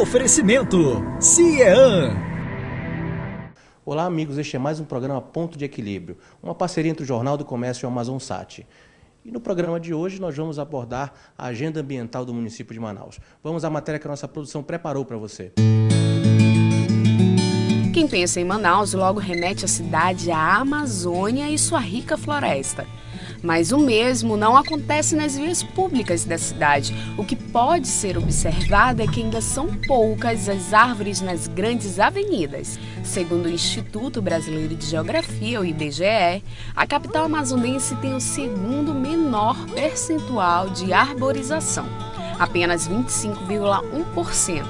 Oferecimento CIEAN. Olá amigos, este é mais um programa Ponto de Equilíbrio, uma parceria entre o Jornal do Comércio e o Amazonsat. E no programa de hoje nós vamos abordar a agenda ambiental do município de Manaus. Vamos à matéria que a nossa produção preparou para você. Quem pensa em Manaus logo remete à cidade, à Amazônia e sua rica floresta. Mas o mesmo não acontece nas vias públicas da cidade. O que pode ser observado é que ainda são poucas as árvores nas grandes avenidas. Segundo o Instituto Brasileiro de Geografia, o IBGE, a capital amazonense tem o segundo menor percentual de arborização, apenas 25,1%.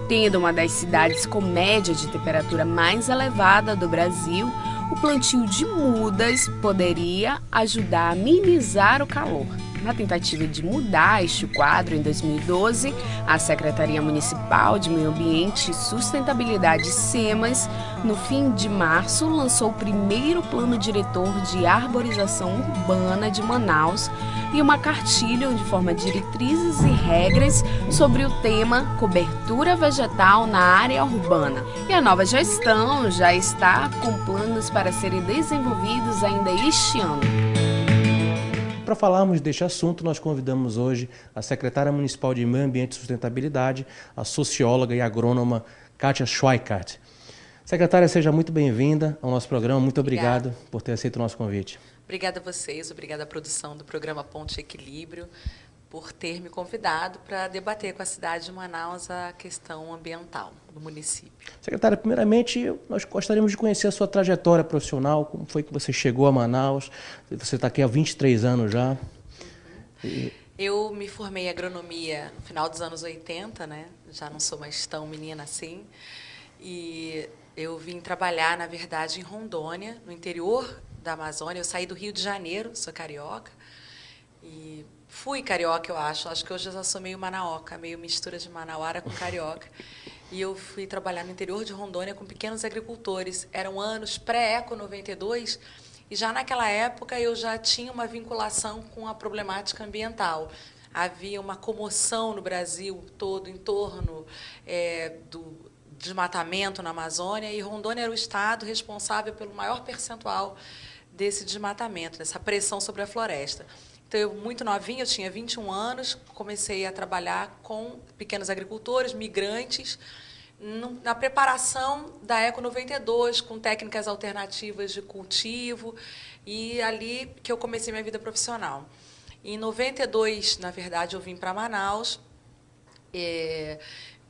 Tendo uma das cidades com média de temperatura mais elevada do Brasil, o plantio de mudas poderia ajudar a minimizar o calor. Na tentativa de mudar este quadro, em 2012, a Secretaria Municipal de Meio Ambiente e Sustentabilidade, SEMAS, no fim de março, lançou o primeiro plano diretor de arborização urbana de Manaus e uma cartilha onde forma diretrizes e regras sobre o tema cobertura vegetal na área urbana. E a nova gestão já está com planos para serem desenvolvidos ainda este ano. Para falarmos deste assunto, nós convidamos hoje a secretária municipal de Meio Ambiente e Sustentabilidade, a socióloga e agrônoma Kátia Schweikart. Secretária, seja muito bem-vinda ao nosso programa. Muito obrigado por ter aceito o nosso convite. Obrigada a vocês, obrigada à produção do programa Ponto de Equilíbrio por ter me convidado para debater com a cidade de Manaus a questão ambiental do município. Secretária, primeiramente, nós gostaríamos de conhecer a sua trajetória profissional, como foi que você chegou a Manaus, você está aqui há 23 anos já. Eu me formei em agronomia no final dos anos 80, né? Já não sou mais tão menina assim, e eu vim trabalhar, na verdade, em Rondônia, no interior da Amazônia. Eu saí do Rio de Janeiro, sou carioca, e fui carioca, eu acho que hoje eu já sou meio manaoca, meio mistura de manauara com carioca. E eu fui trabalhar no interior de Rondônia com pequenos agricultores. Eram anos pré-Eco 92, e já naquela época eu já tinha uma vinculação com a problemática ambiental. Havia uma comoção no Brasil todo em torno do desmatamento na Amazônia, e Rondônia era o estado responsável pelo maior percentual desse desmatamento, dessa pressão sobre a floresta. Então, eu, muito novinha, eu tinha 21 anos, comecei a trabalhar com pequenos agricultores, migrantes, na preparação da Eco 92, com técnicas alternativas de cultivo, e ali que eu comecei minha vida profissional. Em 92, na verdade, eu vim para Manaus,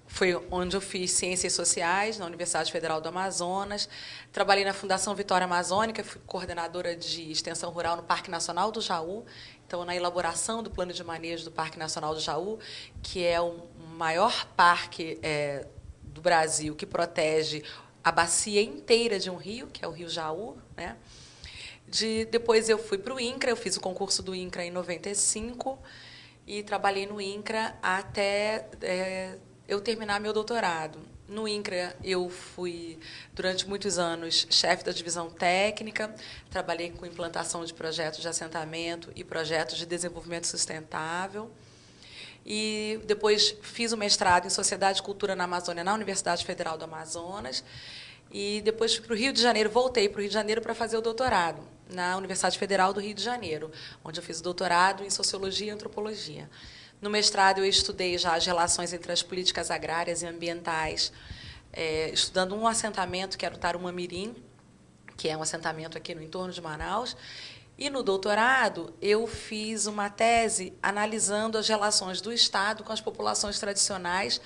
foi onde eu fiz Ciências Sociais, na Universidade Federal do Amazonas. Trabalhei na Fundação Vitória Amazônica, fui coordenadora de Extensão Rural no Parque Nacional do Jaú, então, na elaboração do Plano de Manejo do Parque Nacional do Jaú, que é o maior parque do Brasil, que protege a bacia inteira de um rio, que é o Rio Jaú, né? Depois eu fui para o INCRA, eu fiz o concurso do INCRA em 95 e trabalhei no INCRA até eu terminar meu doutorado. No INCRA, eu fui, durante muitos anos, chefe da divisão técnica, trabalhei com implantação de projetos de assentamento e projetos de desenvolvimento sustentável. E depois fiz o mestrado em Sociedade e Cultura na Amazônia, na Universidade Federal do Amazonas. E depois fui para o Rio de Janeiro, voltei para o Rio de Janeiro para fazer o doutorado, na Universidade Federal do Rio de Janeiro, onde eu fiz o doutorado em Sociologia e Antropologia. No mestrado, eu estudei já as relações entre as políticas agrárias e ambientais, estudando um assentamento, que era o Tarumã-Mirim, que é um assentamento aqui no entorno de Manaus. E, no doutorado, eu fiz uma tese analisando as relações do Estado com as populações tradicionais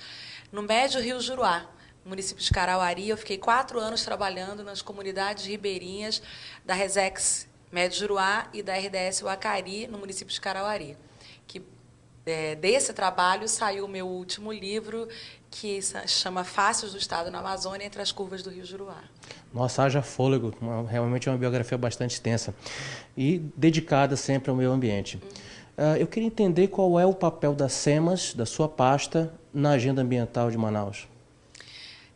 no Médio Rio Juruá, no município de Carauari. Eu fiquei 4 anos trabalhando nas comunidades ribeirinhas da Resex Médio Juruá e da RDS Uacari, no município de Carauari. Desse trabalho saiu o meu último livro, que se chama Fácios do Estado na Amazônia, entre as curvas do Rio Juruá. Nossa, haja fôlego, realmente é uma biografia bastante extensa e dedicada sempre ao meio ambiente. Eu queria entender qual é o papel da SEMAS, da sua pasta, na agenda ambiental de Manaus.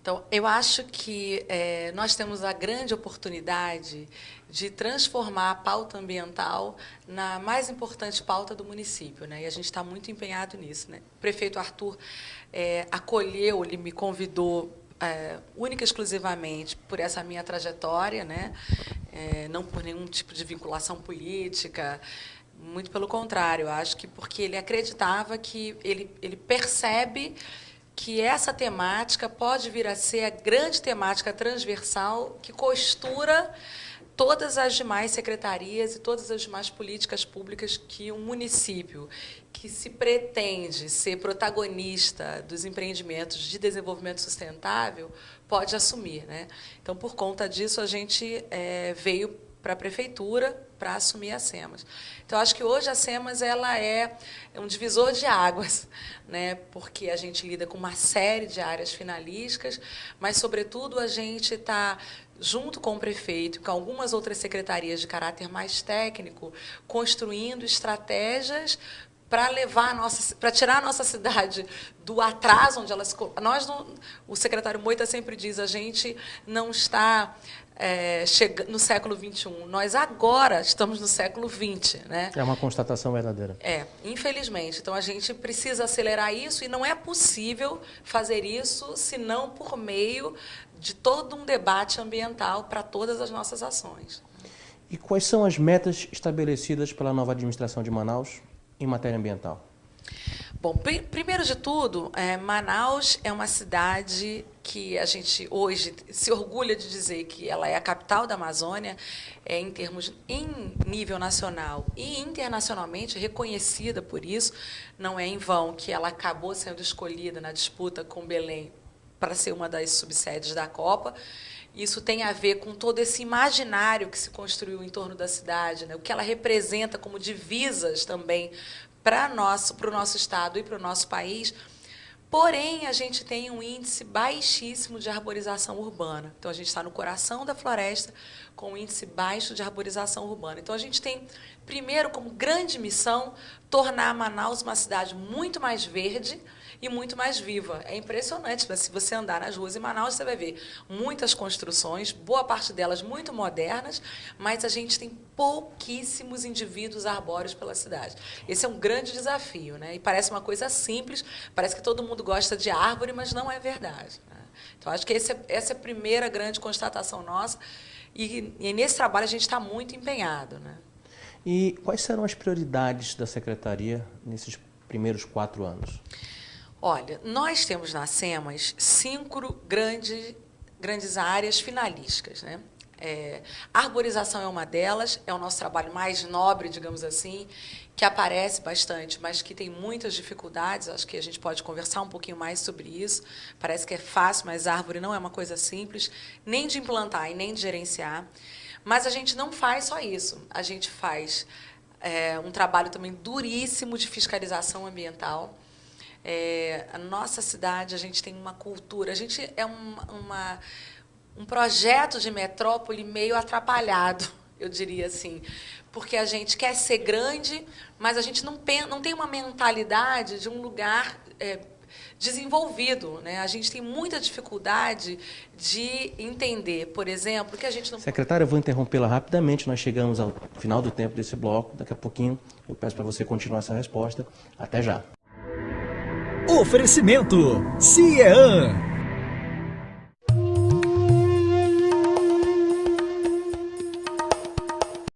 Então, eu acho que nós temos a grande oportunidade de transformar a pauta ambiental na mais importante pauta do município, né? E a gente está muito empenhado nisso, né? O prefeito Arthur acolheu, ele me convidou única e exclusivamente por essa minha trajetória, né? Não por nenhum tipo de vinculação política, muito pelo contrário, eu acho que porque ele acreditava que ele percebe que essa temática pode vir a ser a grande temática transversal que costura todas as demais secretarias e todas as demais políticas públicas que um município que se pretende ser protagonista dos empreendimentos de desenvolvimento sustentável pode assumir, né? Então, por conta disso, a gente veio para a prefeitura para assumir a SEMAS. Então, acho que hoje a SEMAS ela é um divisor de águas, né? Porque a gente lida com uma série de áreas finalísticas, mas, sobretudo, a gente está, junto com o prefeito e com algumas outras secretarias de caráter mais técnico, construindo estratégias para para tirar a nossa cidade do atraso onde ela se... O secretário Moita sempre diz, a gente não está no século XXI, nós agora estamos no século XX, né? É uma constatação verdadeira. Infelizmente. Então, a gente precisa acelerar isso e não é possível fazer isso senão por meio de todo um debate ambiental para todas as nossas ações. E quais são as metas estabelecidas pela nova administração de Manaus em matéria ambiental? Bom, primeiro de tudo, Manaus é uma cidade que a gente hoje se orgulha de dizer que ela é a capital da Amazônia, em nível nacional e internacionalmente reconhecida por isso. Não é em vão que ela acabou sendo escolhida na disputa com Belém para ser uma das subsedes da Copa. Isso tem a ver com todo esse imaginário que se construiu em torno da cidade, né? O que ela representa como divisas também para o nosso estado e para o nosso país. Porém, a gente tem um índice baixíssimo de arborização urbana. Então, a gente está no coração da floresta com um índice baixo de arborização urbana. Então, a gente tem, primeiro, como grande missão, tornar Manaus uma cidade muito mais verde e muito mais viva. É impressionante, mas se você andar nas ruas em Manaus, você vai ver muitas construções, boa parte delas muito modernas, mas a gente tem pouquíssimos indivíduos arbóreos pela cidade. Esse é um grande desafio, né? E parece uma coisa simples, parece que todo mundo gosta de árvore, mas não é verdade, né? Então, acho que essa é a primeira grande constatação nossa, e nesse trabalho a gente está muito empenhado, né? E quais serão as prioridades da Secretaria nesses primeiros 4 anos? Olha, nós temos na SEMAS 5 grandes áreas finalísticas, né? A arborização é uma delas, é o nosso trabalho mais nobre, digamos assim, que aparece bastante, mas que tem muitas dificuldades. Acho que a gente pode conversar um pouquinho mais sobre isso. Parece que é fácil, mas árvore não é uma coisa simples, nem de implantar e nem de gerenciar. Mas a gente não faz só isso. A gente faz um trabalho também duríssimo de fiscalização ambiental. A nossa cidade, a gente tem uma cultura, a gente é um projeto de metrópole meio atrapalhado, eu diria assim, porque a gente quer ser grande, mas a gente não tem uma mentalidade de um lugar desenvolvido, né? A gente tem muita dificuldade de entender, por exemplo, que a gente não... Secretária, eu vou interrompê-la rapidamente, nós chegamos ao final do tempo desse bloco, daqui a pouquinho eu peço para você continuar essa resposta. Até já. Oferecimento CIEAN.